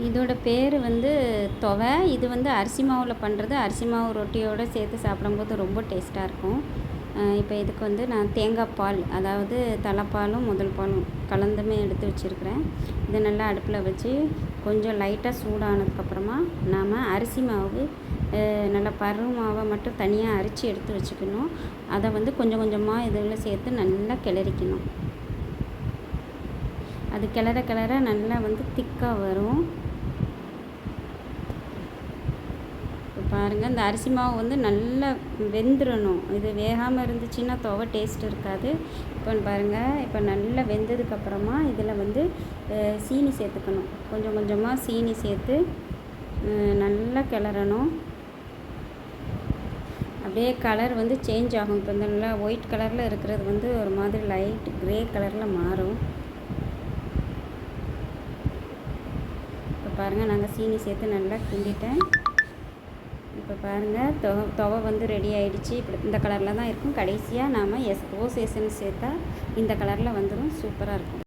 இதோட பேர் வந்து துவை. இது வந்து அரிசி மாவில் பண்ணுறது. அரிசி மாவு ரொட்டியோடு சேர்த்து சாப்பிடும்போது ரொம்ப டேஸ்ட்டாக இருக்கும். இப்போ இதுக்கு வந்து நான் தேங்காய் பால், அதாவது தலைப்பாலும் முதல் பாலும் கலந்துமே எடுத்து வச்சுருக்கிறேன். இதை நல்லா அடுப்பில் வச்சு கொஞ்சம் லைட்டாக சூடானதுக்கப்புறமா நாம் அரிசி மாவு நல்லா பருவ மாவை மட்டும் தனியாக அரித்து எடுத்து வச்சுக்கணும். அதை வந்து கொஞ்சம் கொஞ்சமாக இதில் சேர்த்து நல்லா கிளறிக்கணும். அது கிளற கிளற நல்லா வந்து திக்காக வரும். பாருங்கள், இந்த அரிசி மாவு வந்து நல்லா வெந்துடணும். இது வேகாமல் இருந்துச்சுன்னா துவை டேஸ்ட் இருக்காது. இப்போ பாருங்கள், இப்போ நல்லா வெந்ததுக்கப்புறமா இதில் வந்து சீனி சேர்த்துக்கணும். கொஞ்சம் கொஞ்சமாக சீனி சேர்த்து நல்லா கிளறணும். அப்படியே கலர் வந்து சேஞ்ச் ஆகும். இப்போ இந்த நல்லா ஒயிட் கலரில் இருக்கிறது வந்து ஒரு மாதிரி லைட் க்ரே கலரில் மாறும். இப்போ பாருங்கள், நாங்கள் சீனி சேர்த்து நல்லா கிண்டிட்டேன். இப்போ பாருங்கள், துவை வந்து ரெடி ஆகிடுச்சு. இப்படி இந்த கலரில் தான் இருக்கும். கடைசியாக நாம் ரோஸ் எசன்ஸ் சேர்த்தா இந்த கலரில் வந்துடும். சூப்பராக இருக்கும்.